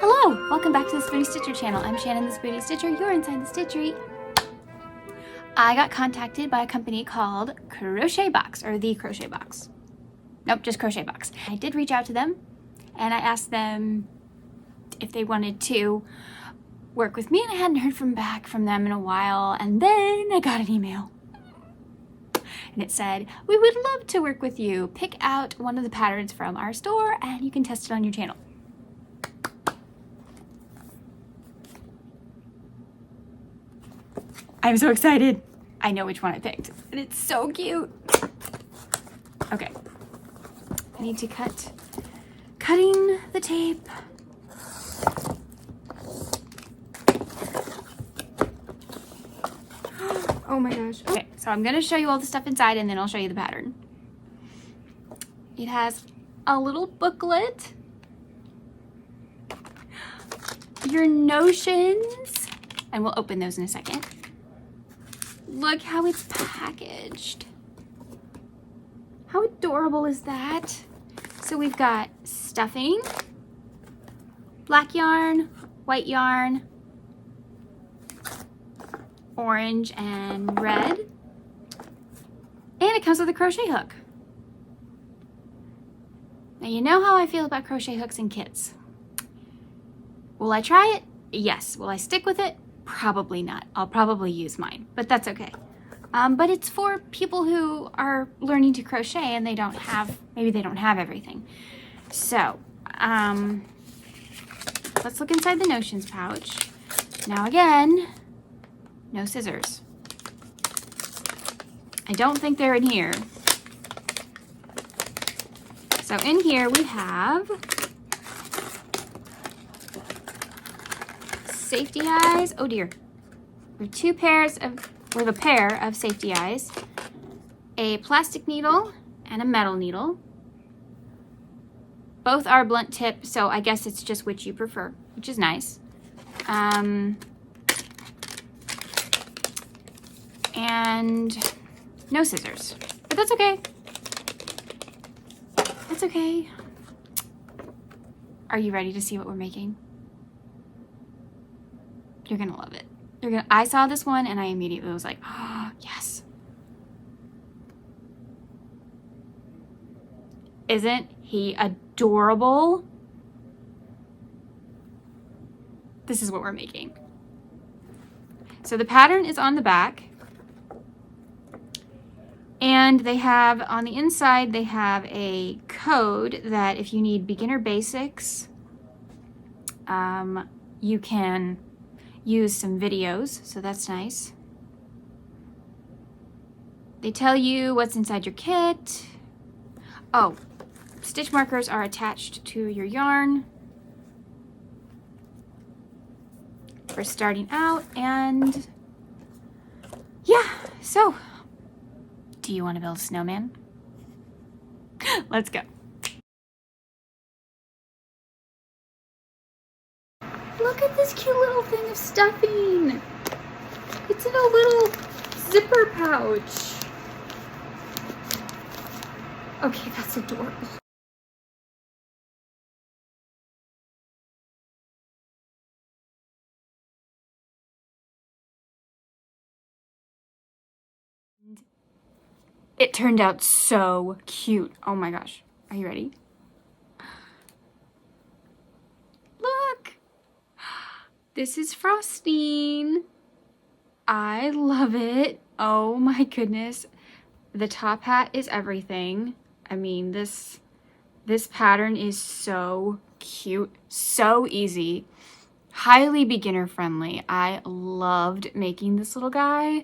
Hello! Welcome back to the Spoonie Stitcher channel. I'm Shannon, the Spoonie Stitcher. You're inside the Stitchery. I got contacted by a company called Crochet Box, or the Crochet Box. Nope, just Crochet Box. I did reach out to them, and I asked them if they wanted to work with me, and I hadn't heard back from them in a while, and then I got an email. And it said, we would love to work with you. Pick out one of the patterns from our store, and you can test it on your channel. I'm so excited. I know which one I picked, and it's so cute. Okay, I need to cutting the tape. Oh my gosh. Okay, so I'm gonna show you all the stuff inside and then I'll show you the pattern. It has a little booklet, your notions, and we'll open those in a second. Look how it's packaged. How adorable is that? So we've got stuffing, black yarn, white yarn, orange and red, and it comes with a crochet hook. Now you know how I feel about crochet hooks and kits. Will I try it? Yes. Will I stick with it? Probably not. I'll probably use mine, but that's okay. But it's for people who are learning to crochet and maybe they don't have everything. So, let's look inside the notions pouch. Now again, no scissors. I don't think they're in here. So in here we have safety eyes. Oh dear. We have a pair of safety eyes, a plastic needle and a metal needle. Both are blunt tip, so I guess it's just which you prefer, which is nice. And no scissors, but that's okay. That's okay. Are you ready to see what we're making? You're gonna love it. I saw this one and I immediately was like, oh, yes. Isn't he adorable? This is what we're making. So the pattern is on the back. And they have, on the inside, they have a code that if you need beginner basics, you can use some videos, so that's nice. They tell you what's inside your kit. Oh, stitch markers are attached to your yarn for starting out, and yeah, so do you want to build a snowman? Let's go. Look at this cute little thing of stuffing. It's in a little zipper pouch. Okay, that's adorable. It turned out so cute. Oh my gosh. Are you ready? Look. This is frosting. I love it. Oh my goodness. The top hat is everything. I mean, this pattern is so cute, so easy, highly beginner friendly. I loved making this little guy.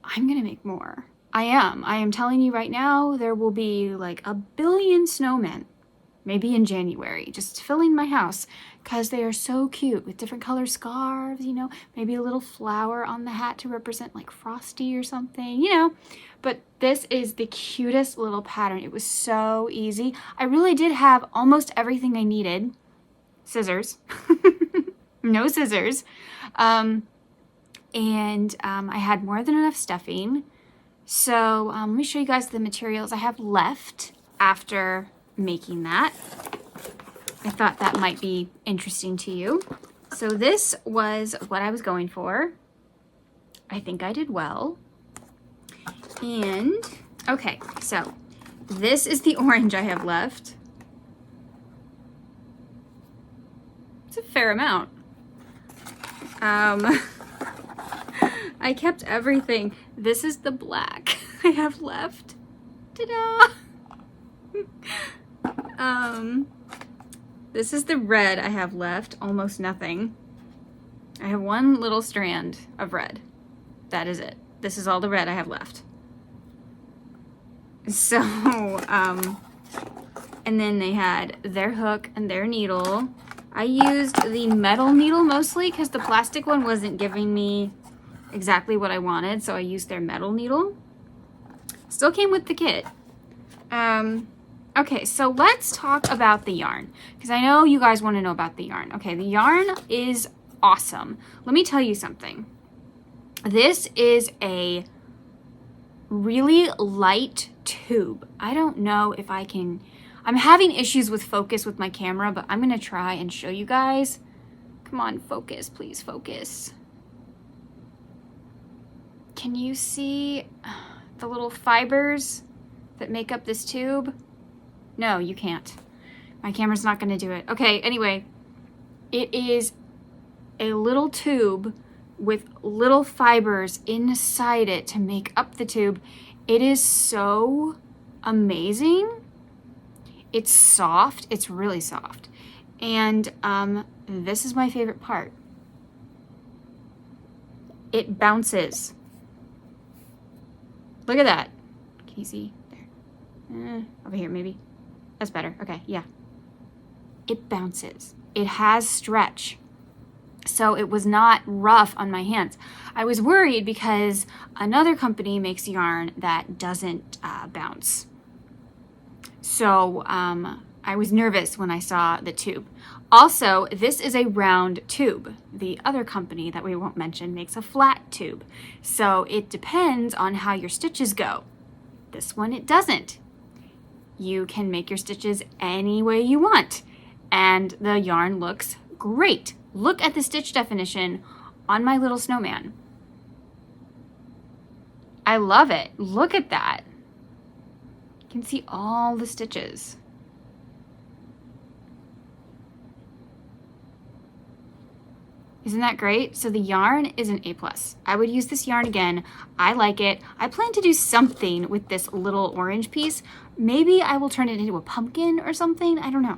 I'm gonna make more. I am telling you right now, there will be like a billion snowmen, maybe in January, just filling my house because they are so cute with different color scarves, you know, maybe a little flower on the hat to represent like Frosty or something, you know. But this is the cutest little pattern. It was so easy. I really did have almost everything I needed. Scissors. No scissors. I had more than enough stuffing. So let me show you guys the materials I have left after making that. I thought that might be interesting to you. So this was what I was going for. I think I did well. And, okay, so this is the orange I have left. It's a fair amount. I kept everything. This is the black I have left. Ta-da! This is the red I have left, almost nothing. I have one little strand of red. That is it. This is all the red I have left. So, and then they had their hook and their needle. I used the metal needle mostly because the plastic one wasn't giving me exactly what I wanted, so I used their metal needle. Still came with the kit. Okay, so let's talk about the yarn, because I know you guys want to know about the yarn. Okay, the yarn is awesome. Let me tell you something. This is a really light tube. I don't know if I can... I'm having issues with focus with my camera, but I'm going to try and show you guys. Come on, focus, please focus. Can you see the little fibers that make up this tube? No, you can't. My camera's not going to do it. Okay, anyway, it is a little tube with little fibers inside it to make up the tube. It is so amazing. It's soft. It's really soft. And this is my favorite part. It bounces. Look at that. Can you see? There. Over here, maybe. That's better. Okay, yeah. It bounces. It has stretch. So it was not rough on my hands. I was worried because another company makes yarn that doesn't bounce. So I was nervous when I saw the tube. Also, this is a round tube. The other company that we won't mention makes a flat tube. So it depends on how your stitches go. This one, it doesn't. You can make your stitches any way you want. And the yarn looks great. Look at the stitch definition on my little snowman. I love it. Look at that. You can see all the stitches. Isn't that great? So the yarn is an A+. I would use this yarn again. I like it. I plan to do something with this little orange piece. Maybe I will turn it into a pumpkin or something. I don't know.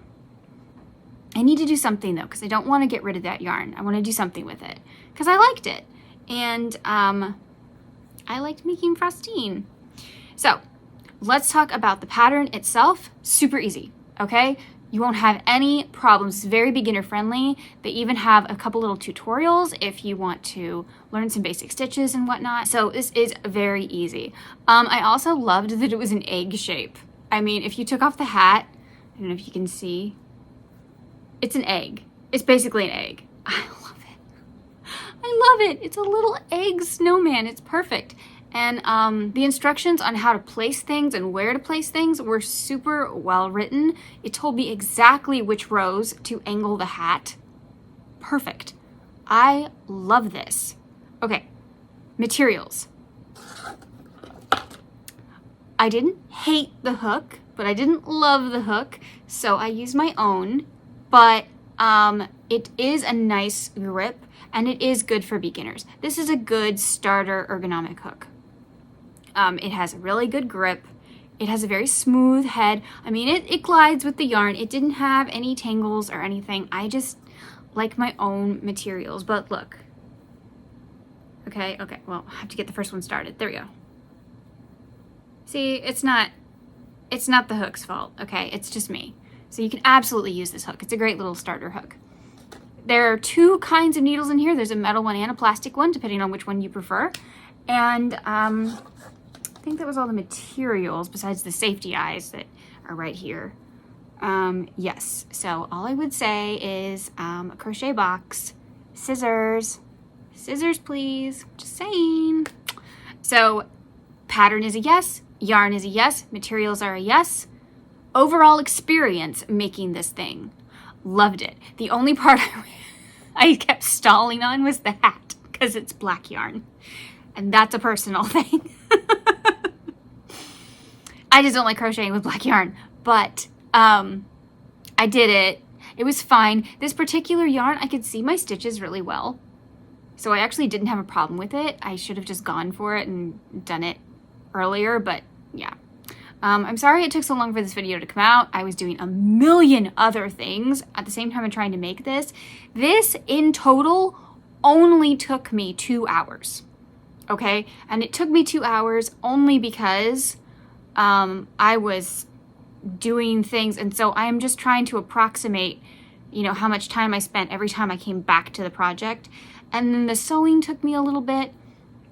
I need to do something though, because I don't want to get rid of that yarn. I want to do something with it because I liked it. And I liked making frostine. So let's talk about the pattern itself. Super easy, okay? You won't have any problems. It's very beginner friendly. They even have a couple little tutorials if you want to learn some basic stitches and whatnot. So this is very easy. I also loved that it was an egg shape. I mean, if you took off the hat, I don't know if you can see, it's an egg. It's basically an egg. I love it. I love it. It's a little egg snowman. It's perfect. And the instructions on how to place things and where to place things were super well written. It told me exactly which rows to angle the hat. Perfect. I love this. Okay, materials. I didn't hate the hook, but I didn't love the hook, so I used my own. But it is a nice grip, and it is good for beginners. This is a good starter ergonomic hook. It has a really good grip. It has a very smooth head. I mean, it glides with the yarn. It didn't have any tangles or anything. I just like my own materials. But look. Okay, well, I have to get the first one started. There we go. See, it's not the hook's fault, okay? It's just me. So you can absolutely use this hook. It's a great little starter hook. There are two kinds of needles in here. There's a metal one and a plastic one, depending on which one you prefer. And I think that was all the materials besides the safety eyes that are right here. Yes, so all I would say is a crochet box, scissors, please, just saying. So pattern is a yes, yarn is a yes, materials are a yes. Overall experience making this thing. Loved it. The only part I kept stalling on was the hat because it's black yarn. And that's a personal thing. I just don't like crocheting with black yarn. But I did it. It was fine. This particular yarn, I could see my stitches really well. So I actually didn't have a problem with it. I should have just gone for it and done it earlier, but yeah. I'm sorry it took so long for this video to come out. I was doing a million other things at the same time I'm trying to make this. This in total only took me 2 hours, okay? And it took me 2 hours only because I was doing things, and so I am just trying to approximate, you know, how much time I spent every time I came back to the project. And then the sewing took me a little bit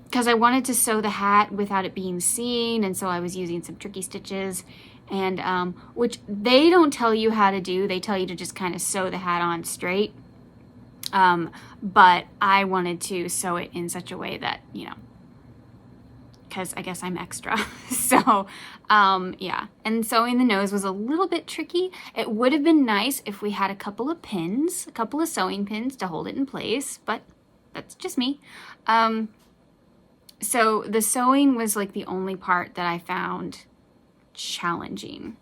because I wanted to sew the hat without it being seen, and so I was using some tricky stitches, and which they don't tell you how to do. They tell you to just kind of sew the hat on straight, but I wanted to sew it in such a way that, you know, because I guess I'm extra. So yeah, and sewing the nose was a little bit tricky. It would have been nice if we had a couple of pins, a couple of sewing pins to hold it in place, but that's just me. So the sewing was like the only part that I found challenging.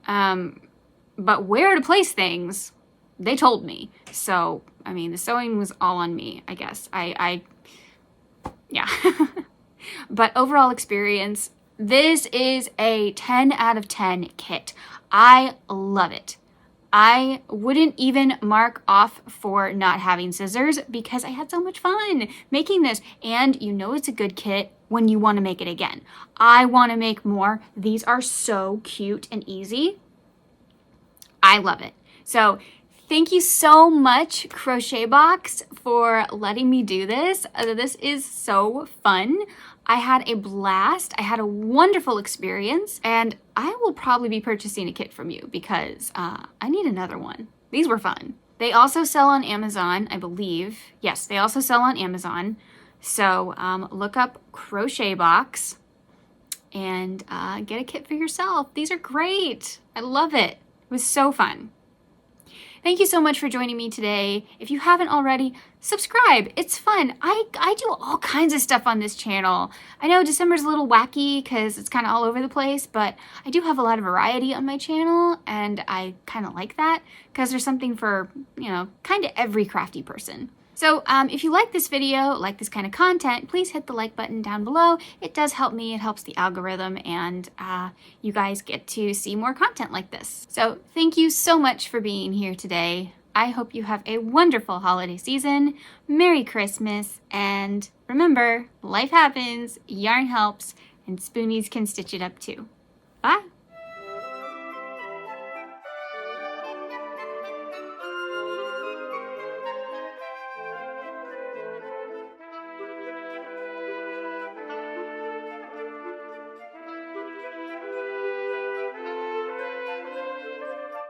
But where to place things, they told me. So, I mean, the sewing was all on me, I guess. Yeah. But overall experience, this is a 10 out of 10 kit. I love it. I wouldn't even mark off for not having scissors because I had so much fun making this. And you know it's a good kit when you want to make it again. I want to make more. These are so cute and easy. I love it. So thank you so much, Crochet Box, for letting me do this. This is so fun. I had a blast. I had a wonderful experience, and I will probably be purchasing a kit from you because I need another one. These were fun. They also sell on Amazon, I believe. Yes, they also sell on Amazon. So look up Crochet Box and get a kit for yourself. These are great. I love it. It was so fun. Thank you so much for joining me today. If you haven't already, subscribe. It's fun. I do all kinds of stuff on this channel. I know December's a little wacky because it's kind of all over the place, but I do have a lot of variety on my channel, and I kind of like that because there's something for, you know, kind of every crafty person. So if you like this video, like this kind of content, please hit the like button down below. It does help me. It helps the algorithm, and you guys get to see more content like this. So thank you so much for being here today. I hope you have a wonderful holiday season. Merry Christmas, and remember, life happens, yarn helps, and spoonies can stitch it up too. Bye!